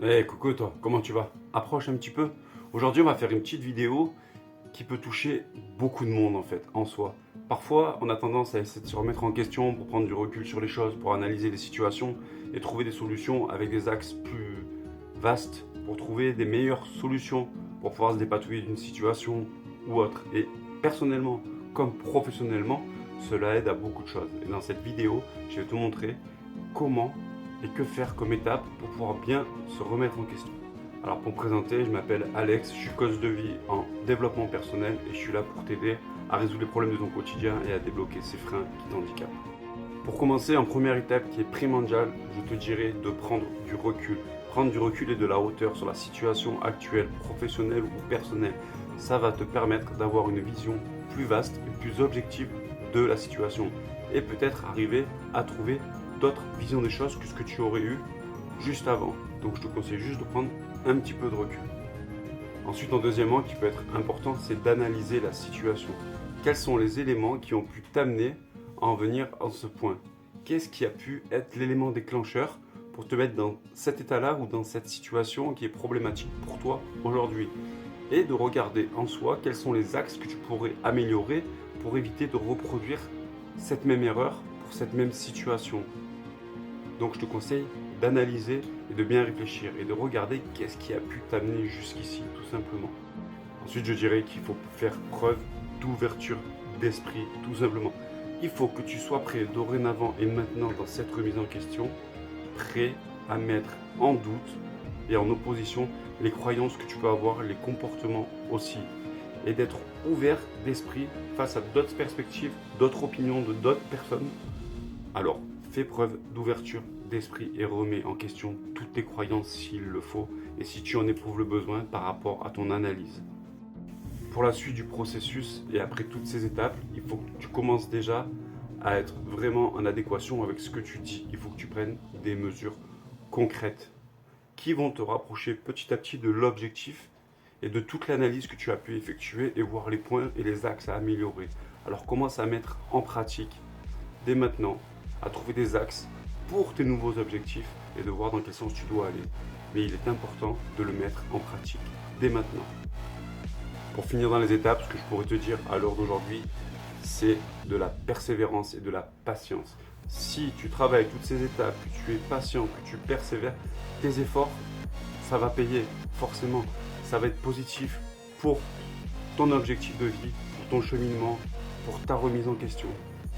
Hey coucou toi, comment tu vas? Approche un petit peu. Aujourd'hui on va faire une petite vidéo qui peut toucher beaucoup de monde en fait, en soi. Parfois on a tendance à essayer de se remettre en question pour prendre du recul sur les choses, pour analyser les situations et trouver des solutions avec des axes plus vastes, pour trouver des meilleures solutions, pour pouvoir se dépatouiller d'une situation ou autre. Et personnellement comme professionnellement, cela aide à beaucoup de choses. Et dans cette vidéo, je vais te montrer comment et que faire comme étape pour pouvoir bien se remettre en question. Alors pour me présenter, je m'appelle Alex, je suis coach de vie en développement personnel et je suis là pour t'aider à résoudre les problèmes de ton quotidien et à débloquer ces freins qui t'handicapent. Pour commencer, en première étape qui est primordiale, je te dirais de prendre du recul. Prendre du recul et de la hauteur sur la situation actuelle, professionnelle ou personnelle. Ça va te permettre d'avoir une vision plus vaste et plus objective de la situation. Et peut-être arriver à trouver d'autres visions des choses que ce que tu aurais eu juste avant. Donc je te conseille juste de prendre un petit peu de recul. Ensuite, en deuxièmement, qui peut être important, c'est d'analyser la situation. Quels sont les éléments qui ont pu t'amener à en venir à ce point? Qu'est-ce qui a pu être l'élément déclencheur pour te mettre dans cet état-là ou dans cette situation qui est problématique pour toi aujourd'hui? Et de regarder en soi quels sont les axes que tu pourrais améliorer pour éviter de reproduire cette même erreur pour cette même situation. Donc je te conseille d'analyser et de bien réfléchir et de regarder qu'est-ce qui a pu t'amener jusqu'ici tout simplement. Ensuite je dirais qu'il faut faire preuve d'ouverture d'esprit tout simplement. Il faut que tu sois prêt dorénavant et maintenant dans cette remise en question, prêt à mettre en doute et en opposition les croyances que tu peux avoir, les comportements aussi. Et d'être ouvert d'esprit face à d'autres perspectives, d'autres opinions de d'autres personnes. Alors, fais preuve d'ouverture d'esprit et remets en question toutes tes croyances s'il le faut et si tu en éprouves le besoin par rapport à ton analyse. Pour la suite du processus et après toutes ces étapes, il faut que tu commences déjà à être vraiment en adéquation avec ce que tu dis. Il faut que tu prennes des mesures concrètes qui vont te rapprocher petit à petit de l'objectif et de toute l'analyse que tu as pu effectuer et voir les points et les axes à améliorer. Alors commence à mettre en pratique dès maintenant, à trouver des axes pour tes nouveaux objectifs et de voir dans quel sens tu dois aller. Mais il est important de le mettre en pratique dès maintenant. Pour finir dans les étapes, ce que je pourrais te dire à l'heure d'aujourd'hui, c'est de la persévérance et de la patience. Si tu travailles toutes ces étapes, que tu es patient, que tu persévères, tes efforts, ça va payer forcément. Ça va être positif pour ton objectif de vie, pour ton cheminement, pour ta remise en question.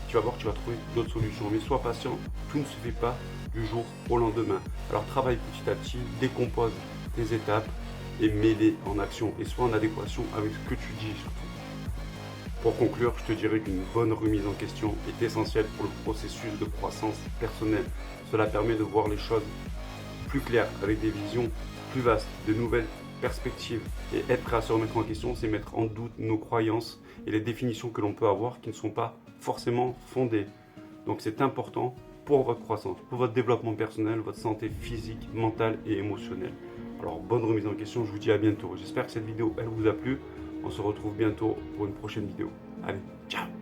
Tu vas voir que tu vas trouver d'autres solutions. Mais sois patient, tout ne se fait pas du jour au lendemain. Alors travaille petit à petit, décompose tes étapes et mets-les en action et sois en adéquation avec ce que tu dis surtout. Pour conclure, je te dirais qu'une bonne remise en question est essentielle pour le processus de croissance personnelle. Cela permet de voir les choses plus claires, avec des visions plus vastes, de nouvelles perspectives. Et être prêt à se remettre en question, c'est mettre en doute nos croyances et les définitions que l'on peut avoir qui ne sont pas forcément fondées. Donc c'est important pour votre croissance, pour votre développement personnel, votre santé physique, mentale et émotionnelle. Alors bonne remise en question, je vous dis à bientôt. J'espère que cette vidéo elle vous a plu. On se retrouve bientôt pour une prochaine vidéo. Allez, ciao!